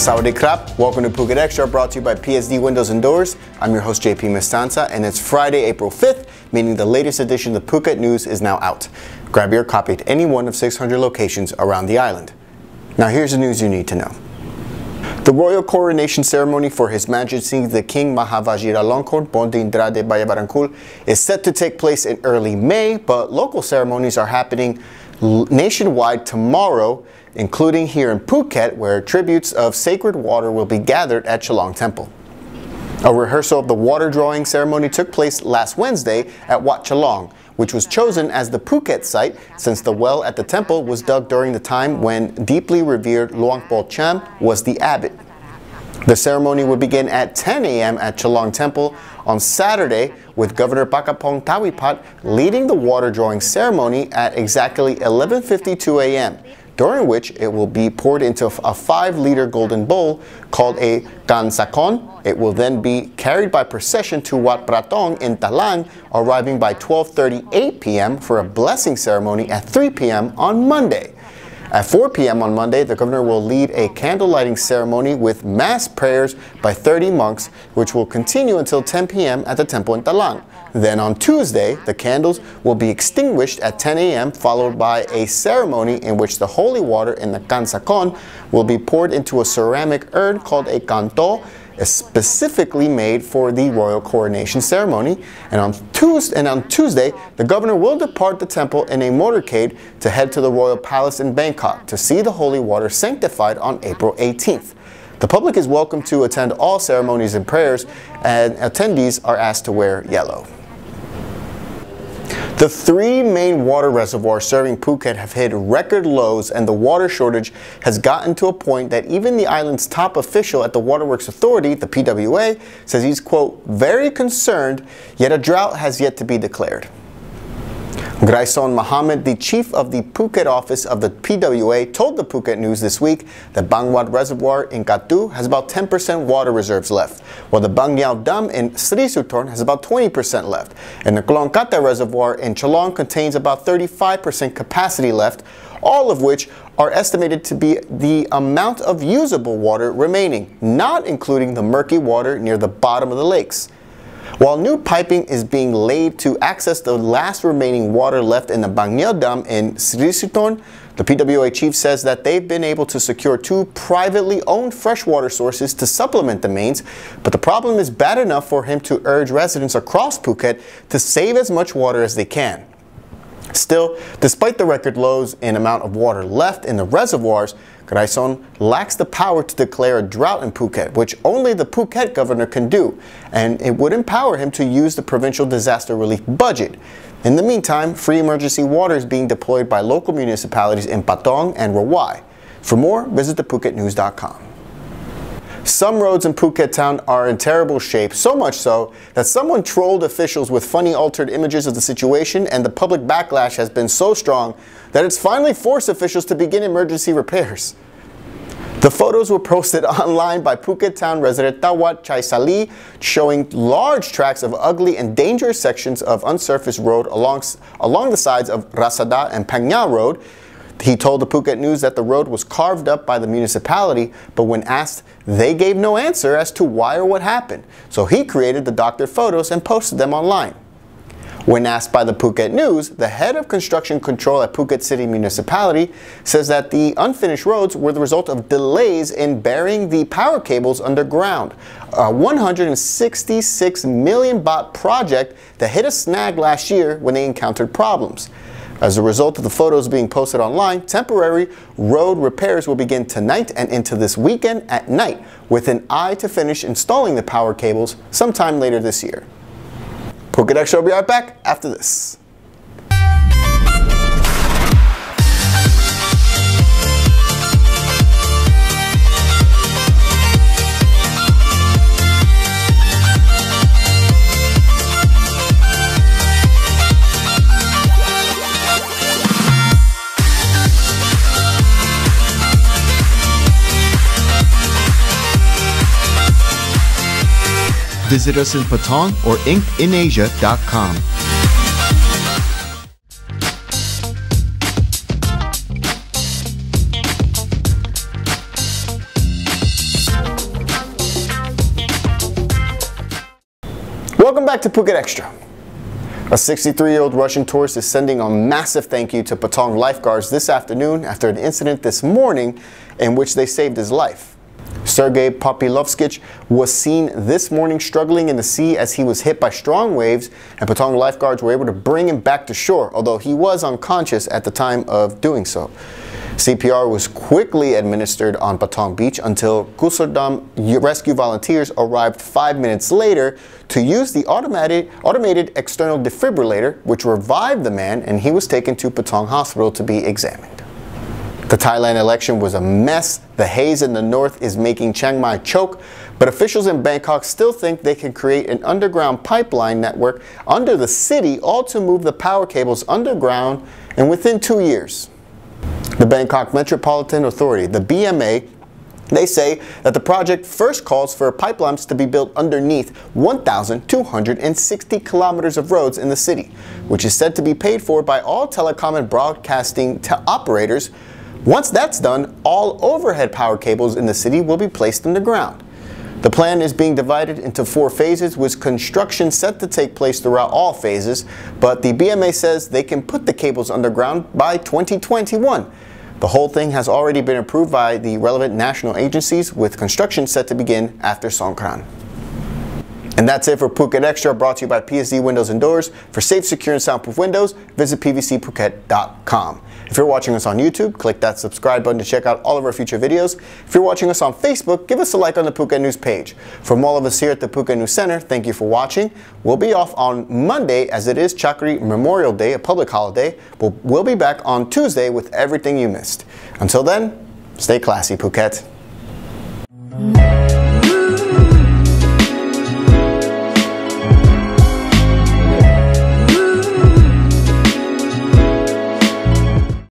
Sawadee krap, welcome to Phuket Xtra, brought to you by PSD Windows and Doors. I'm your host JP Mestanza, and it's Friday, April 5th, meaning the latest edition of the Phuket News is now out. Grab your copy at any one of 600 locations around the island. Now here's the news you need to know. The royal coronation ceremony for His Majesty the King Mahavajiralongkorn Bondindrade Bayabarankul is set to take place in early May, but local ceremonies are happening nationwide tomorrow, including here in Phuket, where tributes of sacred water will be gathered at Chalong Temple. A rehearsal of the water drawing ceremony took place last Wednesday at Wat Chalong, which was chosen as the Phuket site since the well at the temple was dug during the time when deeply revered Luang Por Cham was the abbot. The ceremony would begin at 10 a.m. at Chalong Temple on Saturday, with Governor Patong Tawipat leading the water drawing ceremony at exactly 11:52 a.m., during which it will be poured into a 5-liter golden bowl called a kansakon. It will then be carried by procession to Wat Patong in Talang, arriving by 12:38 p.m. for a blessing ceremony at 3 p.m. on Monday. At 4 p.m. on Monday, the governor will lead a candle lighting ceremony with mass prayers by 30 monks, which will continue until 10 p.m. at the temple in Talang. Then on Tuesday, the candles will be extinguished at 10 a.m., followed by a ceremony in which the holy water in the kansakon will be poured into a ceramic urn called a kanto, specifically made for the royal coronation ceremony. And on Tuesday, the governor will depart the temple in a motorcade to head to the royal palace in Bangkok to see the holy water sanctified on April 18th. The public is welcome to attend all ceremonies and prayers, and attendees are asked to wear yellow. The 3 main water reservoirs serving Phuket have hit record lows, and the water shortage has gotten to a point that even the island's top official at the Waterworks Authority, the PWA, says he's, quote, very concerned, yet a drought has yet to be declared. Graison Mohammed, the chief of the Phuket office of the PWA, told the Phuket News this week that Bangwat Reservoir in Katu has about 10% water reserves left, while the Bangyao Dam in Sri Sutorn has about 20% left, and the Kolongkata Reservoir in Chalong contains about 35% capacity left, all of which are estimated to be the amount of usable water remaining, not including the murky water near the bottom of the lakes. While new piping is being laid to access the last remaining water left in the Bangyao Dam in Sri Sutorn, the PWA chief says that they've been able to secure 2 privately owned freshwater sources to supplement the mains, but the problem is bad enough for him to urge residents across Phuket to save as much water as they can. Still, despite the record lows in amount of water left in the reservoirs, Graison lacks the power to declare a drought in Phuket, which only the Phuket governor can do, and it would empower him to use the provincial disaster relief budget. In the meantime, free emergency water is being deployed by local municipalities in Patong and Rawai. For more, visit thephuketnews.com. Some roads in Phuket town are in terrible shape, so much so that someone trolled officials with funny altered images of the situation, and the public backlash has been so strong that it's finally forced officials to begin emergency repairs. The photos were posted online by Phuket town resident Tawat Chaisali, showing large tracts of ugly and dangerous sections of unsurfaced road along the sides of Rasada and Pangya Road. He told the Phuket News that the road was carved up by the municipality, but when asked, they gave no answer as to why or what happened. So he created the doctored photos and posted them online. When asked by the Phuket News, the head of construction control at Phuket City Municipality says that the unfinished roads were the result of delays in burying the power cables underground, a 166 million baht project that hit a snag last year when they encountered problems. As a result of the photos being posted online, temporary road repairs will begin tonight and into this weekend at night, with an eye to finish installing the power cables sometime later this year. Phuket Xtra will be right back after this. Visit us in Patong or inkinasia.com. Welcome back to Phuket Extra. A 63-year-old Russian tourist is sending a massive thank you to Patong lifeguards this afternoon after an incident this morning in which they saved his life. Sergei Popilovskich was seen this morning struggling in the sea as he was hit by strong waves, and Patong lifeguards were able to bring him back to shore, although he was unconscious at the time of doing so. CPR was quickly administered on Patong Beach until Kusurdam rescue volunteers arrived 5 minutes later to use the automated external defibrillator, which revived the man, and he was taken to Patong Hospital to be examined. The Thailand election was a mess. The haze in the north is making Chiang Mai choke, but officials in Bangkok still think they can create an underground pipeline network under the city, all to move the power cables underground and within 2 years. The Bangkok Metropolitan Authority, the BMA, they say that the project first calls for pipelines to be built underneath 1,260 kilometers of roads in the city, which is said to be paid for by all telecom and broadcasting operators. Once that's done, all overhead power cables in the city will be placed underground. The plan is being divided into 4 phases, with construction set to take place throughout all phases, but the BMA says they can put the cables underground by 2021. The whole thing has already been approved by the relevant national agencies, with construction set to begin after Songkran. And that's it for Phuket Extra, brought to you by PSD Windows and Doors. For safe, secure, and soundproof windows, visit pvcphuket.com. If you're watching us on YouTube, click that subscribe button to check out all of our future videos. If you're watching us on Facebook, give us a like on the Phuket News page. From all of us here at the Phuket News Center, thank you for watching. We'll be off on Monday, as it is Chakri Memorial Day, a public holiday. We'll be back on Tuesday with everything you missed. Until then, stay classy, Phuket.